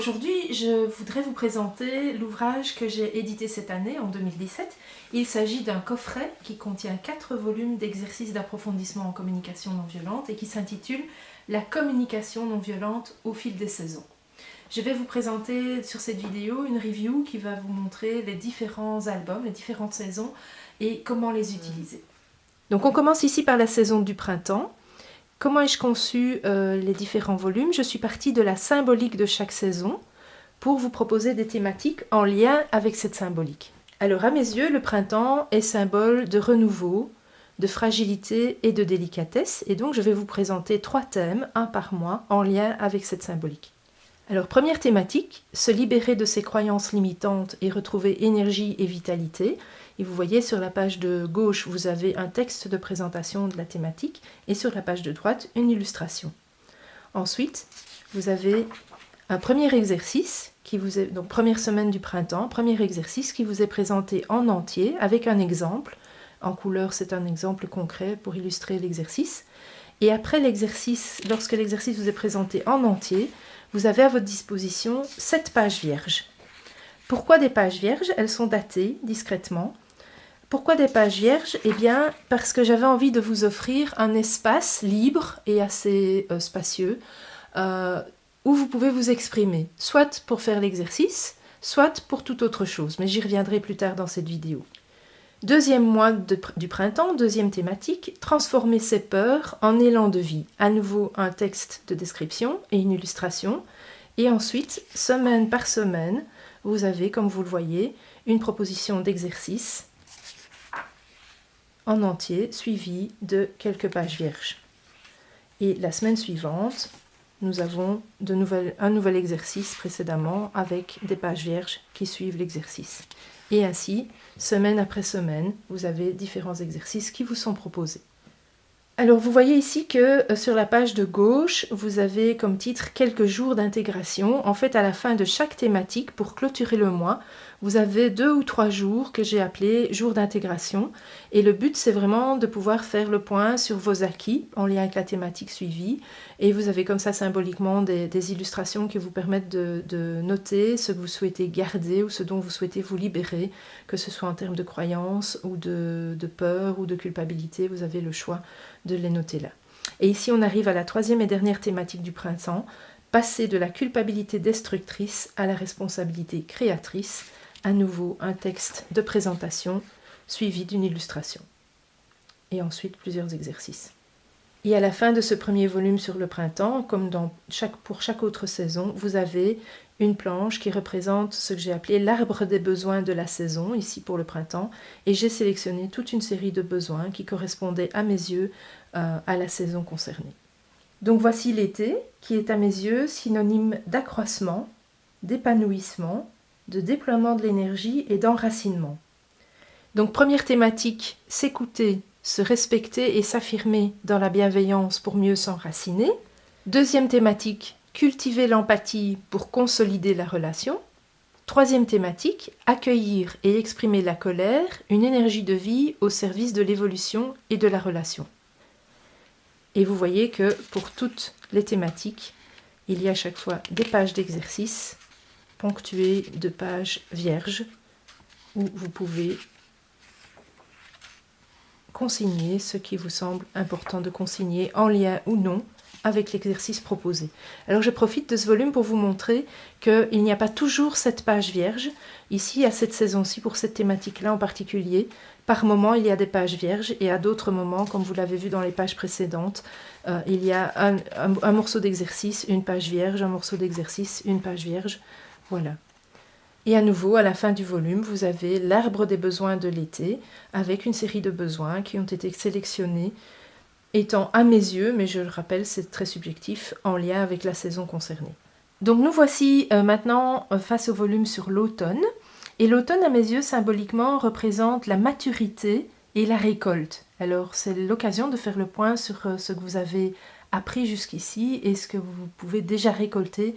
Aujourd'hui, je voudrais vous présenter l'ouvrage que j'ai édité cette année, en 2017. Il s'agit d'un coffret qui contient 4 volumes d'exercices d'approfondissement en communication non violente et qui s'intitule « La communication non violente au fil des saisons ». Je vais vous présenter sur cette vidéo une review qui va vous montrer les différents albums, les différentes saisons et comment les utiliser. Donc on commence ici par la saison du printemps. Comment ai-je conçu les différents volumes? Je suis partie de la symbolique de chaque saison pour vous proposer des thématiques en lien avec cette symbolique. Alors à mes yeux, le printemps est symbole de renouveau, de fragilité et de délicatesse. Et donc je vais vous présenter 3 thèmes, un par mois, en lien avec cette symbolique. Alors première thématique, se libérer de ses croyances limitantes et retrouver énergie et vitalité. Et vous voyez sur la page de gauche, vous avez un texte de présentation de la thématique et sur la page de droite, une illustration. Ensuite, vous avez un premier exercice, qui vous est, donc première semaine du printemps, premier exercice qui vous est présenté en entier avec un exemple. En couleur, c'est un exemple concret pour illustrer l'exercice. Et après l'exercice, lorsque l'exercice vous est présenté en entier, vous avez à votre disposition 7 pages vierges. Pourquoi des pages vierges? Elles sont datées discrètement. Pourquoi des pages vierges? Eh bien, parce que j'avais envie de vous offrir un espace libre et assez spacieux où vous pouvez vous exprimer, soit pour faire l'exercice, soit pour toute autre chose, mais j'y reviendrai plus tard dans cette vidéo. Deuxième mois du printemps, deuxième thématique, transformer ses peurs en élan de vie. À nouveau, un texte de description et une illustration. Et ensuite, semaine par semaine, vous avez, comme vous le voyez, une proposition d'exercice en entier, suivie de quelques pages vierges. Et la semaine suivante, nous avons un nouvel exercice précédemment avec des pages vierges qui suivent l'exercice. Et ainsi, semaine après semaine, vous avez différents exercices qui vous sont proposés. Alors vous voyez ici que sur la page de gauche, vous avez comme titre « Quelques jours d'intégration ». En fait, à la fin de chaque thématique, pour clôturer le mois, vous avez 2 ou 3 jours que j'ai appelés « jours d'intégration ». Et le but, c'est vraiment de pouvoir faire le point sur vos acquis en lien avec la thématique suivie. Et vous avez comme ça symboliquement des illustrations qui vous permettent de noter ce que vous souhaitez garder ou ce dont vous souhaitez vous libérer, que ce soit en termes de croyances ou de peur ou de culpabilité, vous avez le choix de les noter là. Et ici, on arrive à la 3e et dernière thématique du printemps, passer de la culpabilité destructrice à la responsabilité créatrice. À nouveau, un texte de présentation suivi d'une illustration. Et ensuite, plusieurs exercices. Et à la fin de ce premier volume sur le printemps, comme pour chaque autre saison, vous avez une planche qui représente ce que j'ai appelé l'arbre des besoins de la saison, ici pour le printemps, et j'ai sélectionné toute une série de besoins qui correspondaient à mes yeux à la saison concernée. Donc voici l'été, qui est à mes yeux synonyme d'accroissement, d'épanouissement, de déploiement de l'énergie et d'enracinement. Donc première thématique, s'écouter, se respecter et s'affirmer dans la bienveillance pour mieux s'enraciner. Deuxième thématique, cultiver l'empathie pour consolider la relation. Troisième thématique, accueillir et exprimer la colère, une énergie de vie au service de l'évolution et de la relation. Et vous voyez que pour toutes les thématiques, il y a à chaque fois des pages d'exercice ponctuées de pages vierges où vous pouvez consigner ce qui vous semble important de consigner en lien ou non avec l'exercice proposé. Alors je profite de ce volume pour vous montrer qu'il n'y a pas toujours cette page vierge. Ici, à cette saison-ci, pour cette thématique-là en particulier, par moment, il y a des pages vierges et à d'autres moments, comme vous l'avez vu dans les pages précédentes, il y a un morceau d'exercice, une page vierge, un morceau d'exercice, une page vierge. Voilà. Et à nouveau, à la fin du volume, vous avez l'arbre des besoins de l'été, avec une série de besoins qui ont été sélectionnés, étant à mes yeux, mais je le rappelle, c'est très subjectif, en lien avec la saison concernée. Donc nous voici maintenant face au volume sur l'automne. Et l'automne, à mes yeux, symboliquement, représente la maturité et la récolte. Alors c'est l'occasion de faire le point sur ce que vous avez appris jusqu'ici et ce que vous pouvez déjà récolter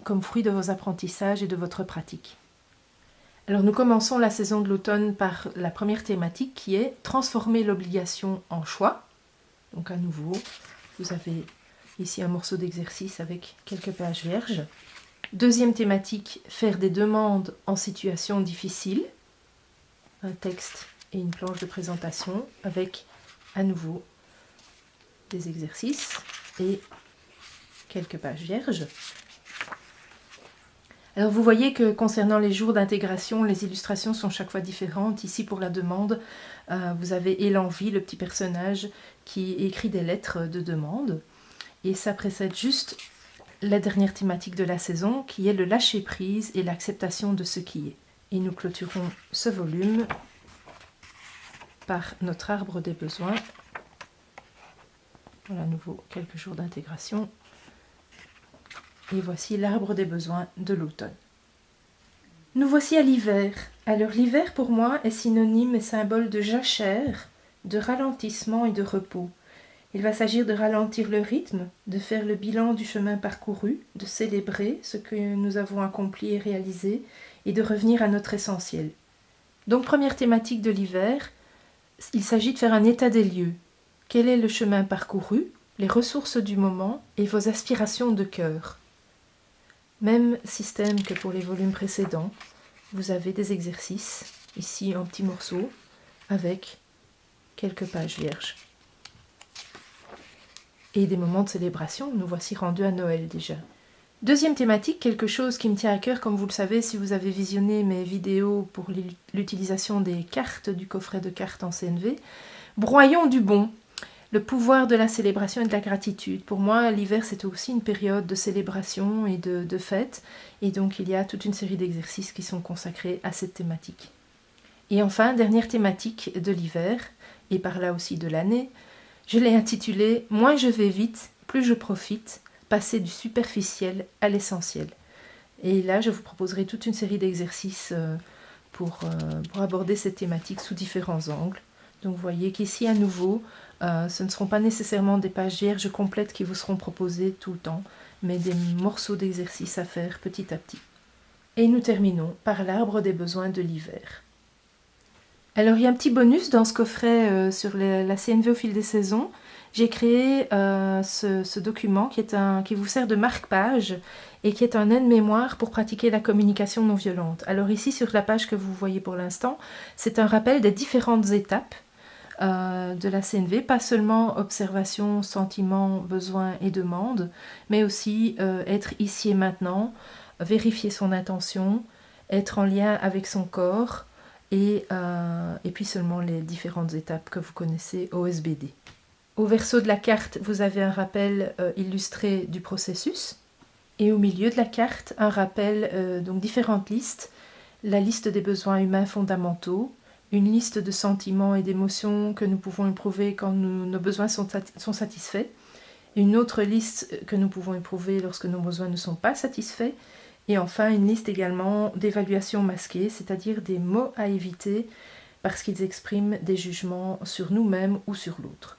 comme fruit de vos apprentissages et de votre pratique. Alors nous commençons la saison de l'automne par la première thématique qui est transformer l'obligation en choix. Donc à nouveau, vous avez ici un morceau d'exercice avec quelques pages vierges. Deuxième thématique, faire des demandes en situation difficile. Un texte et une planche de présentation avec à nouveau des exercices et quelques pages vierges. Alors vous voyez que concernant les jours d'intégration, les illustrations sont chaque fois différentes. Ici pour la demande, vous avez l'envie, le petit personnage qui écrit des lettres de demande. Et ça précède juste la dernière thématique de la saison qui est le lâcher prise et l'acceptation de ce qui est. Et nous clôturons ce volume par notre arbre des besoins. Voilà à nouveau quelques jours d'intégration. Et voici l'arbre des besoins de l'automne. Nous voici à l'hiver. Alors l'hiver pour moi est synonyme et symbole de jachère, de ralentissement et de repos. Il va s'agir de ralentir le rythme, de faire le bilan du chemin parcouru, de célébrer ce que nous avons accompli et réalisé et de revenir à notre essentiel. Donc première thématique de l'hiver, il s'agit de faire un état des lieux. Quel est le chemin parcouru, les ressources du moment et vos aspirations de cœur? Même système que pour les volumes précédents, vous avez des exercices, ici en petits morceaux, avec quelques pages vierges. Et des moments de célébration, nous voici rendus à Noël déjà. Deuxième thématique, quelque chose qui me tient à cœur, comme vous le savez, si vous avez visionné mes vidéos pour l'utilisation des cartes, du coffret de cartes en CNV. Broyons du bon. Le pouvoir de la célébration et de la gratitude. Pour moi, l'hiver, c'est aussi une période de célébration et de fête. Et donc, il y a toute une série d'exercices qui sont consacrés à cette thématique. Et enfin, dernière thématique de l'hiver, et par là aussi de l'année, je l'ai intitulée « Moins je vais vite, plus je profite, passer du superficiel à l'essentiel ». Et là, je vous proposerai toute une série d'exercices pour aborder cette thématique sous différents angles. Donc vous voyez qu'ici, à nouveau, ce ne seront pas nécessairement des pages vierges complètes qui vous seront proposées tout le temps, mais des morceaux d'exercices à faire petit à petit. Et nous terminons par l'arbre des besoins de l'hiver. Alors il y a un petit bonus dans ce coffret sur la CNV au fil des saisons. J'ai créé ce document qui vous sert de marque-page et qui est un aide-mémoire pour pratiquer la communication non violente. Alors ici sur la page que vous voyez pour l'instant, c'est un rappel des différentes étapes de la CNV, pas seulement observation, sentiment, besoin et demande, mais aussi être ici et maintenant, vérifier son intention, être en lien avec son corps et puis seulement les différentes étapes que vous connaissez au SBD. Au verso de la carte, vous avez un rappel illustré du processus et au milieu de la carte, un rappel, donc différentes listes, la liste des besoins humains fondamentaux, une liste de sentiments et d'émotions que nous pouvons éprouver quand nos besoins sont satisfaits, une autre liste que nous pouvons éprouver lorsque nos besoins ne sont pas satisfaits, et enfin une liste également d'évaluations masquées, c'est-à-dire des mots à éviter parce qu'ils expriment des jugements sur nous-mêmes ou sur l'autre.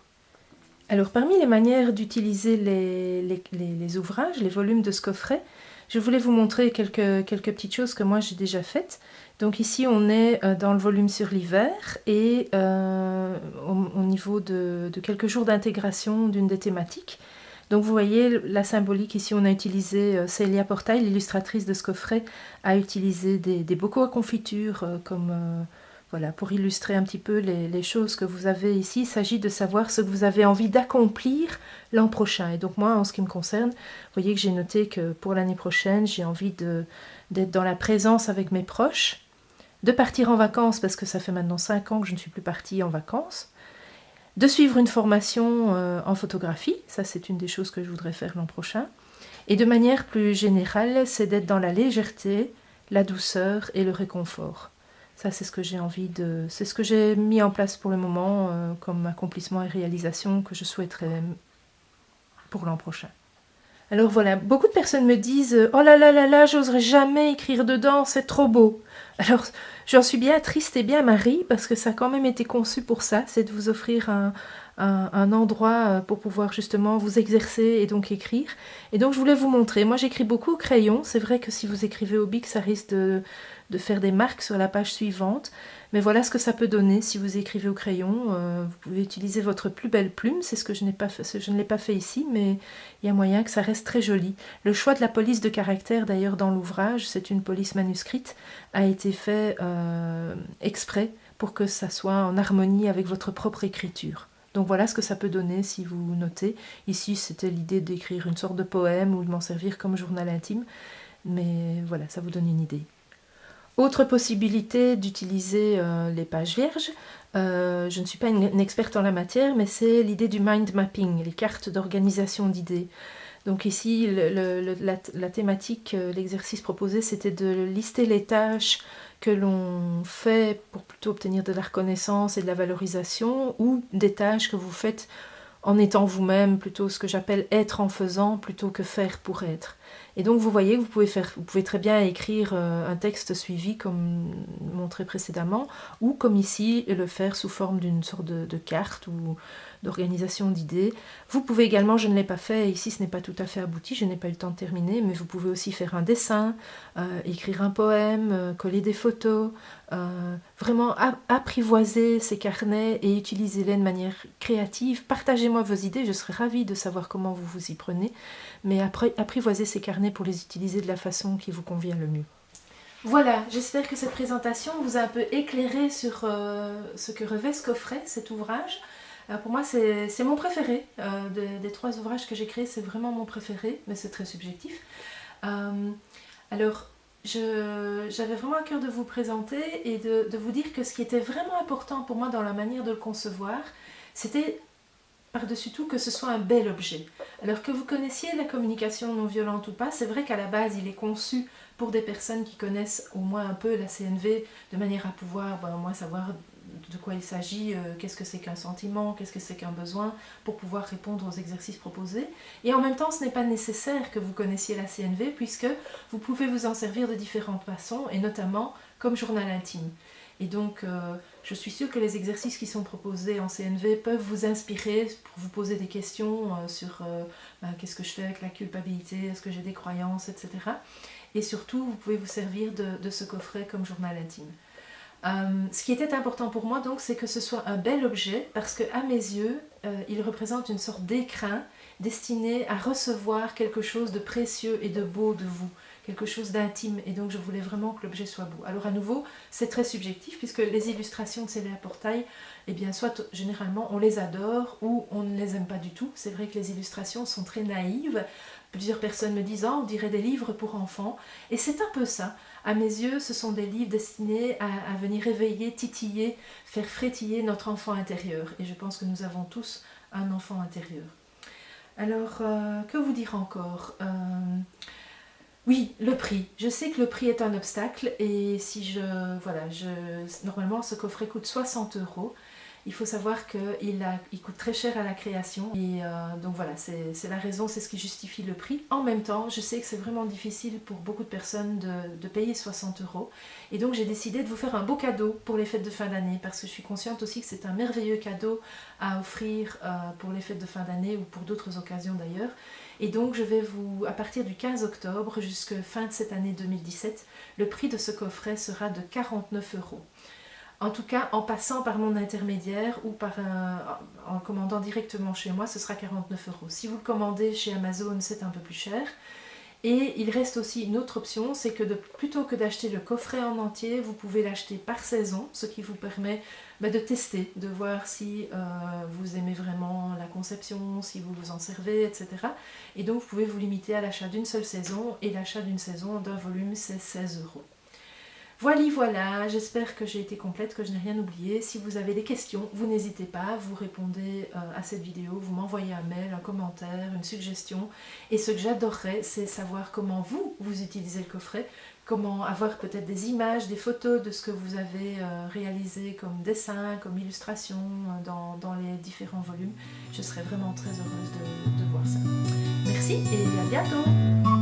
Alors parmi les manières d'utiliser les ouvrages, les volumes de ce coffret, je voulais vous montrer quelques petites choses que moi j'ai déjà faites. Donc ici on est dans le volume sur l'hiver et au niveau de quelques jours d'intégration d'une des thématiques. Donc vous voyez la symbolique ici, on a utilisé, Célia Portail, l'illustratrice de ce coffret, a utilisé des bocaux à confiture voilà, pour illustrer un petit peu les choses que vous avez ici. Il s'agit de savoir ce que vous avez envie d'accomplir l'an prochain. Et donc moi, en ce qui me concerne, vous voyez que j'ai noté que pour l'année prochaine, j'ai envie d'être dans la présence avec mes proches, de partir en vacances, parce que ça fait maintenant 5 ans que je ne suis plus partie en vacances, de suivre une formation en photographie, ça c'est une des choses que je voudrais faire l'an prochain, et de manière plus générale, c'est d'être dans la légèreté, la douceur et le réconfort. Ça c'est ce que j'ai envie c'est ce que j'ai mis en place pour le moment comme accomplissement et réalisation que je souhaiterais pour l'an prochain. Alors voilà, beaucoup de personnes me disent « Oh là là là là, j'oserais jamais écrire dedans, c'est trop beau !» Alors, j'en suis bien triste et bien Marie, parce que ça a quand même été conçu pour ça, c'est de vous offrir un endroit pour pouvoir justement vous exercer et donc écrire. Et donc, je voulais vous montrer. Moi, j'écris beaucoup au crayon. C'est vrai que si vous écrivez au bic, ça risque de faire des marques sur la page suivante. Mais voilà ce que ça peut donner si vous écrivez au crayon. Vous pouvez utiliser votre plus belle plume, c'est ce que je n'ai pas fait, je ne l'ai pas fait ici, mais il y a moyen que ça reste très joli. Le choix de la police de caractère d'ailleurs dans l'ouvrage, c'est une police manuscrite, a été fait exprès pour que ça soit en harmonie avec votre propre écriture. Donc voilà ce que ça peut donner si vous notez. Ici, c'était l'idée d'écrire une sorte de poème ou de m'en servir comme journal intime. Mais voilà, ça vous donne une idée. Autre possibilité d'utiliser les pages vierges, je ne suis pas une experte en la matière, mais c'est l'idée du mind mapping, les cartes d'organisation d'idées. Donc ici, la thématique, l'exercice proposé, c'était de lister les tâches que l'on fait pour plutôt obtenir de la reconnaissance et de la valorisation, ou des tâches que vous faites en étant vous-même, plutôt ce que j'appelle être en faisant plutôt que faire pour être. Et donc vous voyez que vous pouvez très bien écrire un texte suivi comme montré précédemment, ou comme ici, le faire sous forme d'une sorte de carte ou d'organisation d'idées. Vous pouvez également, je ne l'ai pas fait, ici ce n'est pas tout à fait abouti, je n'ai pas eu le temps de terminer, mais vous pouvez aussi faire un dessin, écrire un poème, coller des photos, vraiment apprivoiser ces carnets et utiliser-les de manière créative. Partagez-moi vos idées, je serais ravie de savoir comment vous vous y prenez, mais apprivoisez ces carnets pour les utiliser de la façon qui vous convient le mieux. Voilà, j'espère que cette présentation vous a un peu éclairé sur ce que revêt ce coffret, cet ouvrage. Pour moi, c'est mon préféré. Des 3 ouvrages que j'ai créés, c'est vraiment mon préféré, mais c'est très subjectif. Alors, j'avais vraiment à cœur de vous présenter et de vous dire que ce qui était vraiment important pour moi dans la manière de le concevoir, c'était par-dessus tout que ce soit un bel objet. Alors que vous connaissiez la communication non violente ou pas, c'est vrai qu'à la base il est conçu pour des personnes qui connaissent au moins un peu la CNV, de manière à pouvoir au moins savoir de quoi il s'agit, qu'est-ce que c'est qu'un sentiment, qu'est-ce que c'est qu'un besoin, pour pouvoir répondre aux exercices proposés. Et en même temps, ce n'est pas nécessaire que vous connaissiez la CNV, puisque vous pouvez vous en servir de différentes façons, et notamment comme journal intime. Et donc, je suis sûre que les exercices qui sont proposés en CNV peuvent vous inspirer pour vous poser des questions sur qu'est-ce que je fais avec la culpabilité, est-ce que j'ai des croyances, etc. Et surtout, vous pouvez vous servir de ce coffret comme journal intime. Ce qui était important pour moi, donc, c'est que ce soit un bel objet, parce qu'à mes yeux, il représente une sorte d'écrin destiné à recevoir quelque chose de précieux et de beau de vous, quelque chose d'intime, et donc je voulais vraiment que l'objet soit beau. Alors à nouveau, c'est très subjectif, puisque les illustrations de Célia Portail, eh bien, soit généralement on les adore, ou on ne les aime pas du tout. C'est vrai que les illustrations sont très naïves. Plusieurs personnes me disent « Oh, on dirait des livres pour enfants », et c'est un peu ça. À mes yeux, ce sont des livres destinés à venir réveiller, titiller, faire frétiller notre enfant intérieur. Et je pense que nous avons tous un enfant intérieur. Alors, que vous dire encore ? Oui, le prix. Je sais que le prix est un obstacle, et si normalement ce coffret coûte 60 €. Il faut savoir qu'il coûte très cher à la création, et donc voilà, c'est la raison, c'est ce qui justifie le prix. En même temps, je sais que c'est vraiment difficile pour beaucoup de personnes de payer 60 €, et donc j'ai décidé de vous faire un beau cadeau pour les fêtes de fin d'année, parce que je suis consciente aussi que c'est un merveilleux cadeau à offrir pour les fêtes de fin d'année, ou pour d'autres occasions d'ailleurs. Et donc je vais à partir du 15 octobre jusqu'à fin de cette année 2017, le prix de ce coffret sera de 49 €. En tout cas, en passant par mon intermédiaire ou en commandant directement chez moi, ce sera 49 €. Si vous le commandez chez Amazon, c'est un peu plus cher. Et il reste aussi une autre option, c'est que plutôt que d'acheter le coffret en entier, vous pouvez l'acheter par saison, ce qui vous permet de tester, de voir si vous aimez vraiment la conception, si vous vous en servez, etc. Et donc vous pouvez vous limiter à l'achat d'une seule saison, et l'achat d'une saison d'un volume, c'est 16 €. Voilà, j'espère que j'ai été complète, que je n'ai rien oublié. Si vous avez des questions, vous n'hésitez pas, vous répondez à cette vidéo, vous m'envoyez un mail, un commentaire, une suggestion. Et ce que j'adorerais, c'est savoir comment vous utilisez le coffret, comment avoir peut-être des images, des photos de ce que vous avez réalisé comme dessin, comme illustration dans les différents volumes. Je serais vraiment très heureuse de voir ça. Merci et à bientôt!